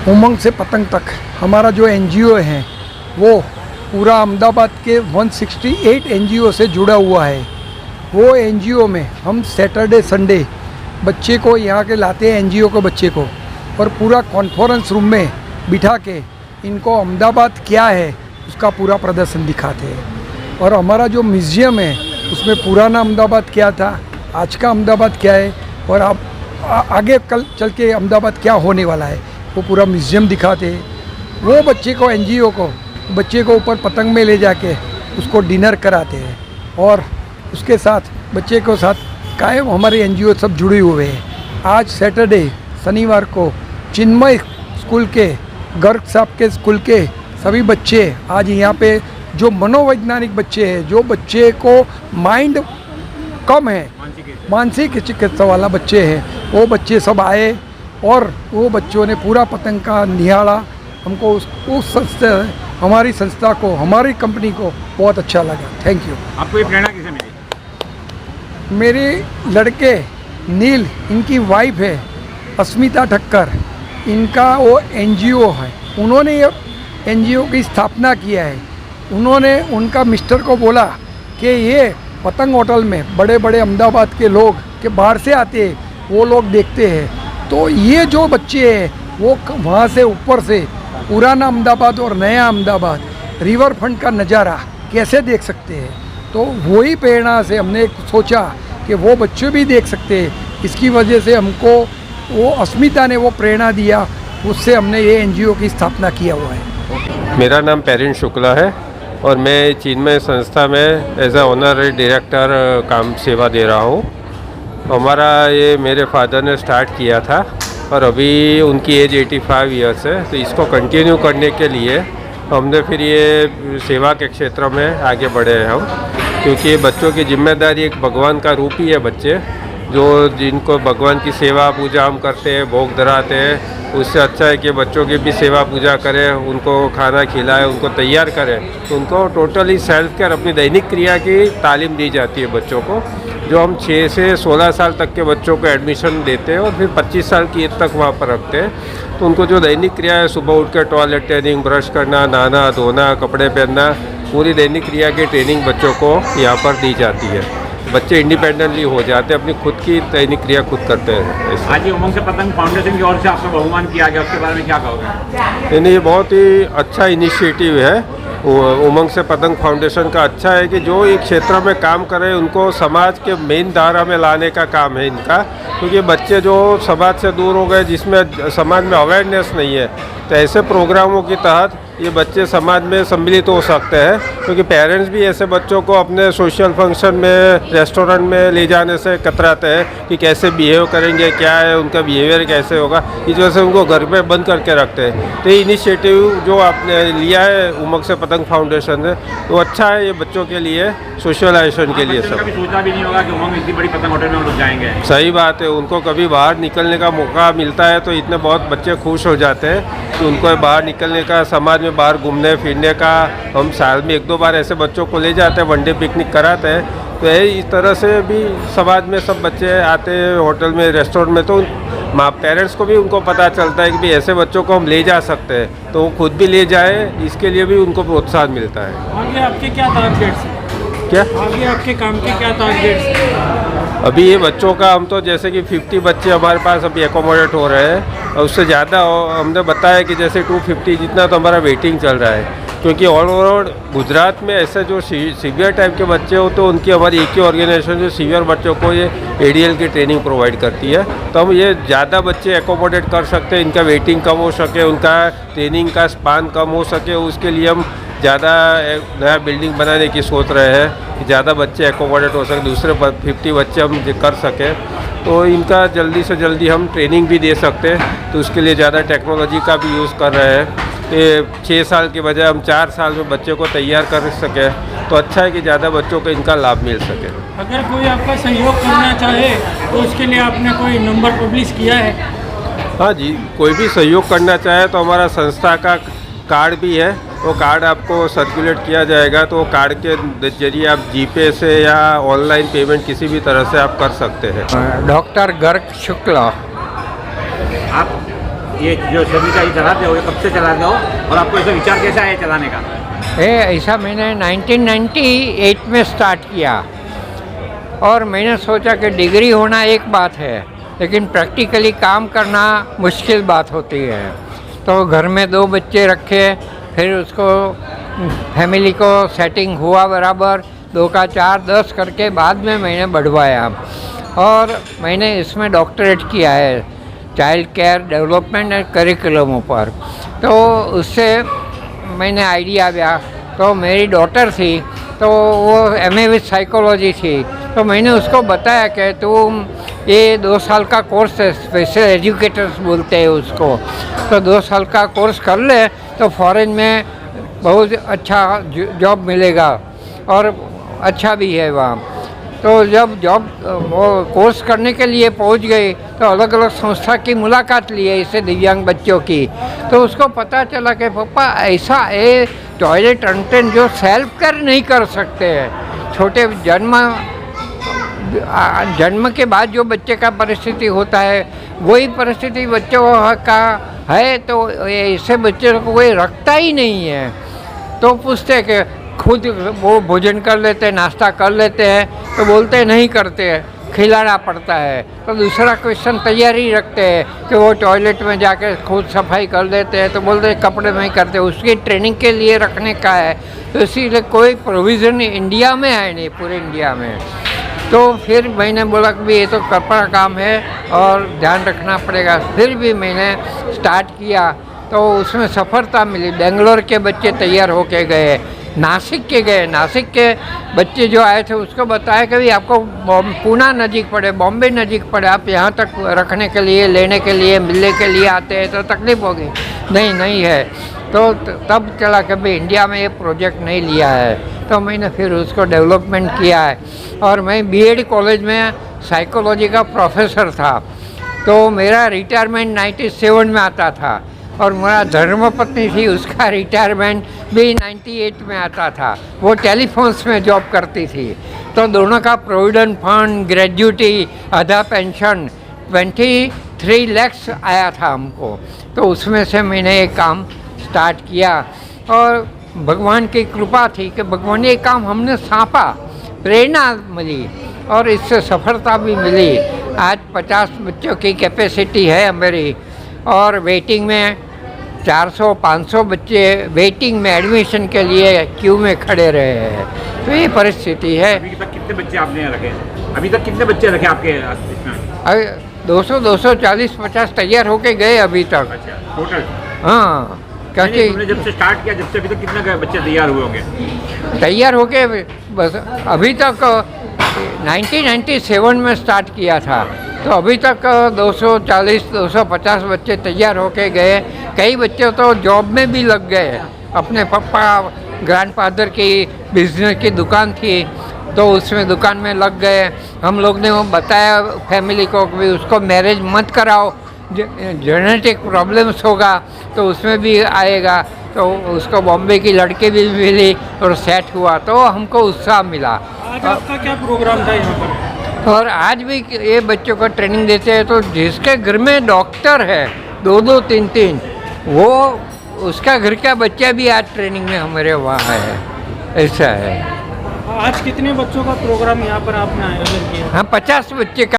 उमंग से पतंग तक हमारा जो एनजीओ है वो पूरा अहमदाबाद के 168 एनजीओ से जुड़ा हुआ है। वो एनजीओ में हम सैटरडे संडे बच्चे को यहाँ के लाते हैं, एनजीओ के बच्चे को, और पूरा कॉन्फ्रेंस रूम में बिठा के इनको अहमदाबाद क्या है उसका पूरा प्रदर्शन दिखाते हैं। और हमारा जो म्यूज़ियम है उसमें पुराना अहमदाबाद क्या था, आज का अहमदाबाद क्या है, और अब आगे कल चल के अहमदाबाद क्या होने वाला है, वो पूरा म्यूज़ियम दिखाते हैं। वो बच्चे को, एनजीओ को, बच्चे को ऊपर पतंग में ले जाके उसको डिनर कराते हैं, और उसके साथ बच्चे को साथ कायम हमारे एनजीओ सब जुड़े हुए हैं। आज सैटरडे शनिवार को चिन्मय स्कूल के, गर्ग साहब के स्कूल के सभी बच्चे आज यहाँ पे, जो मनोवैज्ञानिक बच्चे हैं, जो बच्चे को माइंड कम है, मानसिक चिकित्सा वाला बच्चे हैं, वो बच्चे सब आए और वो बच्चों ने पूरा पतंग का निहारा। हमको उस संस्था, हमारी संस्था को, हमारी कंपनी को बहुत अच्छा लगा। Thank you. आपको ये प्रेरणा किसे मिली? मेरे लड़के नील, इनकी वाइफ है अस्मिता ठक्कर, इनका वो एनजीओ है, उन्होंने ये एनजीओ की स्थापना किया है। उन्होंने उनका मिस्टर को बोला कि ये पतंग होटल में बड़े बड़े अहमदाबाद के लोग के बाहर से आते हैं, वो लोग देखते हैं, तो ये जो बच्चे हैं वो वहाँ से ऊपर से पुराना अहमदाबाद और नया अहमदाबाद रिवर फ्रंट का नज़ारा कैसे देख सकते हैं। तो वही प्रेरणा से हमने सोचा कि वो बच्चे भी देख सकते हैं। इसकी वजह से हमको वो अस्मिता ने वो प्रेरणा दिया, उससे हमने ये एनजीओ की स्थापना किया हुआ है। मेरा नाम पेरिन शुक्ला है और मैं चिन्मय संस्था में एज ए ऑनररी डायरेक्टर काम सेवा दे रहा हूँ। हमारा ये मेरे फादर ने स्टार्ट किया था और अभी उनकी एज 85 ईयर्स है, तो इसको कंटिन्यू करने के लिए हमने फिर ये सेवा के क्षेत्र में आगे बढ़े हैं हम, क्योंकि बच्चों की जिम्मेदारी एक भगवान का रूप ही है। बच्चे जो जिनको भगवान की सेवा पूजा हम करते हैं, भोग धराते हैं, उससे अच्छा है कि बच्चों की भी सेवा पूजा करें, उनको खाना खिलाएं, उनको तैयार करें। तो उनको टोटली सेल्फ केयर, अपनी दैनिक क्रिया की तालीम दी जाती है बच्चों को, जो हम 6 से 16 साल तक के बच्चों को एडमिशन देते हैं और फिर 25 साल की एज तक वहाँ पर रखते हैं। तो उनको जो दैनिक क्रिया है, सुबह उठ कर टॉयलेट ट्रेनिंग, ब्रश करना, नहाना धोना, कपड़े पहनना, पूरी दैनिक क्रिया की ट्रेनिंग बच्चों को यहाँ पर दी जाती है। बच्चे इंडिपेंडेंटली हो जाते हैं, अपनी खुद की दैनिक क्रिया खुद करते हैं। आज ये उमंग से पतंग फाउंडेशन की ओर से आपको बहुमान किया गया, उसके बारे में क्या कहोगे? ये बहुत ही अच्छा इनिशिएटिव है। उमंग से पतंग फाउंडेशन का अच्छा है कि जो एक क्षेत्र में काम करे उनको समाज के मेन धारा में लाने का काम है इनका, क्योंकि बच्चे जो समाज से दूर हो गए, जिसमें समाज में अवेयरनेस नहीं है, तो ऐसे प्रोग्रामों के तहत ये बच्चे समाज में सम्मिलित हो सकते हैं। क्योंकि पेरेंट्स भी ऐसे बच्चों को अपने सोशल फंक्शन में, रेस्टोरेंट में ले जाने से कतराते हैं कि कैसे बिहेव करेंगे, क्या है उनका बिहेवियर, कैसे होगा, इस वजह से उनको घर पे बंद करके रखते हैं। तो ये इनिशिएटिव जो आपने लिया है उमंग से पतंग फाउंडेशन ने, तो अच्छा है ये बच्चों के लिए, सोशलाइजेशन के लिए। सब कभी सोचा भी नहीं होगा कि उमंग इतनी बड़ी पतंग होटल में हम लोग जाएंगे। सही बात है, उनको कभी बाहर निकलने का मौका मिलता है तो इतने बहुत बच्चे खुश हो जाते हैं कि उनको बाहर निकलने का, समाज में बाहर घूमने फिरने का, हम साल में 1-2 बार ऐसे बच्चों को ले जाते हैं, वनडे पिकनिक कराते हैं। तो इस तरह से भी समाज में सब बच्चे आते हैं होटल में, रेस्टोरेंट में, तो माँ पेरेंट्स को भी उनको पता चलता है कि भाई ऐसे बच्चों को हम ले जा सकते हैं, तो वो खुद भी ले जाए, इसके लिए भी उनको प्रोत्साहन मिलता है। आगे आपके क्या टारगेट्स हैं? क्या आगे आपके काम के क्या टारगेट्स हैं? अभी ये बच्चों का, हम तो जैसे कि 50 बच्चे हमारे पास अभी एकोमोडेट हो रहे हैं, और उससे ज़्यादा हमने बताया कि जैसे 250 जितना तो हमारा वेटिंग चल रहा है। क्योंकि ऑल ओवर गुजरात में ऐसे जो सीवियर टाइप के बच्चे हो, तो उनकी हमारी एक ही ऑर्गेनाइजेशन जो सीवियर बच्चों को ये ADL की ट्रेनिंग प्रोवाइड करती है, तो हम ये ज़्यादा बच्चे एकोमोडेट कर सकते हैं, इनका वेटिंग कम हो सके, उनका ट्रेनिंग का स्पान कम हो सके, उसके लिए हम ज़्यादा नया बिल्डिंग बनाने की सोच रहे हैं कि ज़्यादा बच्चे एकोमोडेट हो सके, दूसरे 50 बच्चे हम कर सकें, तो इनका जल्दी से जल्दी हम ट्रेनिंग भी दे सकते हैं। तो उसके लिए ज़्यादा टेक्नोलॉजी का भी यूज़ कर रहे हैं। ये 6 साल के बजाय हम 4 साल में बच्चे को तैयार कर सकें, तो अच्छा है कि ज़्यादा बच्चों को इनका लाभ मिल सके। अगर कोई आपका सहयोग करना चाहे तो उसके लिए आपने कोई नंबर पब्लिश किया है? हाँ जी, कोई भी सहयोग करना चाहे तो हमारा संस्था का कार्ड भी है, वो कार्ड आपको सर्कुलेट किया जाएगा, तो वो कार्ड के जरिए आप जीपे से या ऑनलाइन पेमेंट किसी भी तरह से आप कर सकते हैं। डॉक्टर गर्ग शुक्ला। आप ये जो शर्मिका जी चलाते हो ये कब से चलाते हो और आपको ऐसा विचार कैसा है चलाने का? ऐसा मैंने 1998 में स्टार्ट किया और मैंने सोचा कि डिग्री होना एक बात है लेकिन प्रैक्टिकली काम करना मुश्किल बात होती है। तो घर में 2 बच्चे रखे, फिर उसको फैमिली को सेटिंग हुआ बराबर, 2 का 4 10 करके बाद में मैंने बढ़वाया और मैंने इसमें डॉक्टरेट किया है child care development and curriculum पर। तो उससे मैंने आइडिया आया। तो मेरी डॉटर थी तो वो MA विथ साइकोलॉजी थी, तो मैंने उसको बताया कि तुम ये 2 साल का कोर्स है, स्पेशल एजुकेटर्स बोलते हैं उसको, तो 2 साल का कोर्स कर ले तो फॉरेन में बहुत अच्छा जॉब मिलेगा और अच्छा भी है वहाँ। तो जब जॉब वो कोर्स करने के लिए पहुंच गई तो अलग अलग संस्था की मुलाकात ली है इससे दिव्यांग बच्चों की, तो उसको पता चला कि पापा ऐसा है टॉयलेट अटेंडेंट जो सेल्फ केयर नहीं कर सकते हैं। छोटे जन्म के बाद जो बच्चे का परिस्थिति होता है वही परिस्थिति बच्चों का है, तो ऐसे बच्चे को कोई रखता ही नहीं है। तो पूछते कि खुद वो भोजन कर लेते हैं, नाश्ता कर लेते हैं, तो बोलते हैं नहीं करते हैं, खिलाना पड़ता है। तो दूसरा क्वेश्चन तैयारी रखते हैं कि वो टॉयलेट में जाके खुद सफाई कर देते हैं, तो बोलते हैं कपड़े नहीं करते, उसकी ट्रेनिंग के लिए रखने का है। तो इसीलिए कोई प्रोविज़न इंडिया में है नहीं, पूरे इंडिया में। तो फिर मैंने बोला कि ये तो कपड़ा काम है और ध्यान रखना पड़ेगा। फिर भी मैंने स्टार्ट किया तो उसमें सफलता मिली। बेंगलोर के बच्चे तैयार होके गए, नासिक के गए, नासिक के बच्चे जो आए थे उसको बताया कि भाई आपको पूना नज़दीक पड़े, बॉम्बे नज़दीक पड़े, आप यहाँ तक रखने के लिए, लेने के लिए, मिलने के लिए आते हैं तो तकलीफ़ होगी। नहीं है। तो तब चला कि भाई इंडिया में ये प्रोजेक्ट नहीं लिया है, तो मैंने फिर उसको डेवलपमेंट किया है। और मैं BEd कॉलेज में साइकोलॉजी का प्रोफेसर था, तो मेरा रिटायरमेंट 97 में आता था और मेरा धर्मपत्नी थी उसका रिटायरमेंट भी 98 में आता था। वो टेलीफोन्स में जॉब करती थी, तो दोनों का प्रोविडेंट फंड, ग्रेजुटी, आधा पेंशन 23 लाख आया था हमको। तो उसमें से मैंने एक काम स्टार्ट किया और भगवान की कृपा थी कि भगवान ये काम हमने सौंपा, प्रेरणा मिली और इससे सफलता भी मिली। आज 50 बच्चों की कैपेसिटी है मेरी और वेटिंग में 400-500 बच्चे वेटिंग में एडमिशन के लिए क्यू में खड़े रहे हैं। तो ये परिस्थिति है। अभी तक कितने बच्चे आपने रखे? अभी तक कितने बच्चे रखे आपके इसमें? अभी 240-50 तैयार होके गए अभी तक। अच्छा, टोटल? हाँ, क्योंकि तुमने जब से स्टार्ट किया जब से अभी तक कितने बच्चे तैयार हुए होंगे? तैयार होके बस अभी तक 1997 में स्टार्ट किया था, तो अभी तक 240-250 बच्चे तैयार होके गए। कई बच्चे तो जॉब में भी लग गए। अपने पापा ग्रैंडफादर की बिजनेस की दुकान थी तो उसमें दुकान में लग गए। हम लोग ने वो बताया फैमिली को कि उसको मैरिज मत कराओ, जेनेटिक प्रॉब्लम्स होगा तो उसमें भी आएगा। तो उसको बॉम्बे की लड़की भी मिली और सेट हुआ, तो हमको उत्साह मिला। आज आपका क्या प्रोग्राम था यहाँ पर? और आज भी ये बच्चों को ट्रेनिंग देते हैं, तो जिसके घर में डॉक्टर है 2-2, 3-3, वो उसका घर का बच्चा भी आज ट्रेनिंग में हमारे वहाँ है। ऐसा है। आज कितने बच्चों का प्रोग्राम यहाँ पर आपने आयोजन किया? हाँ, 50 बच्चे का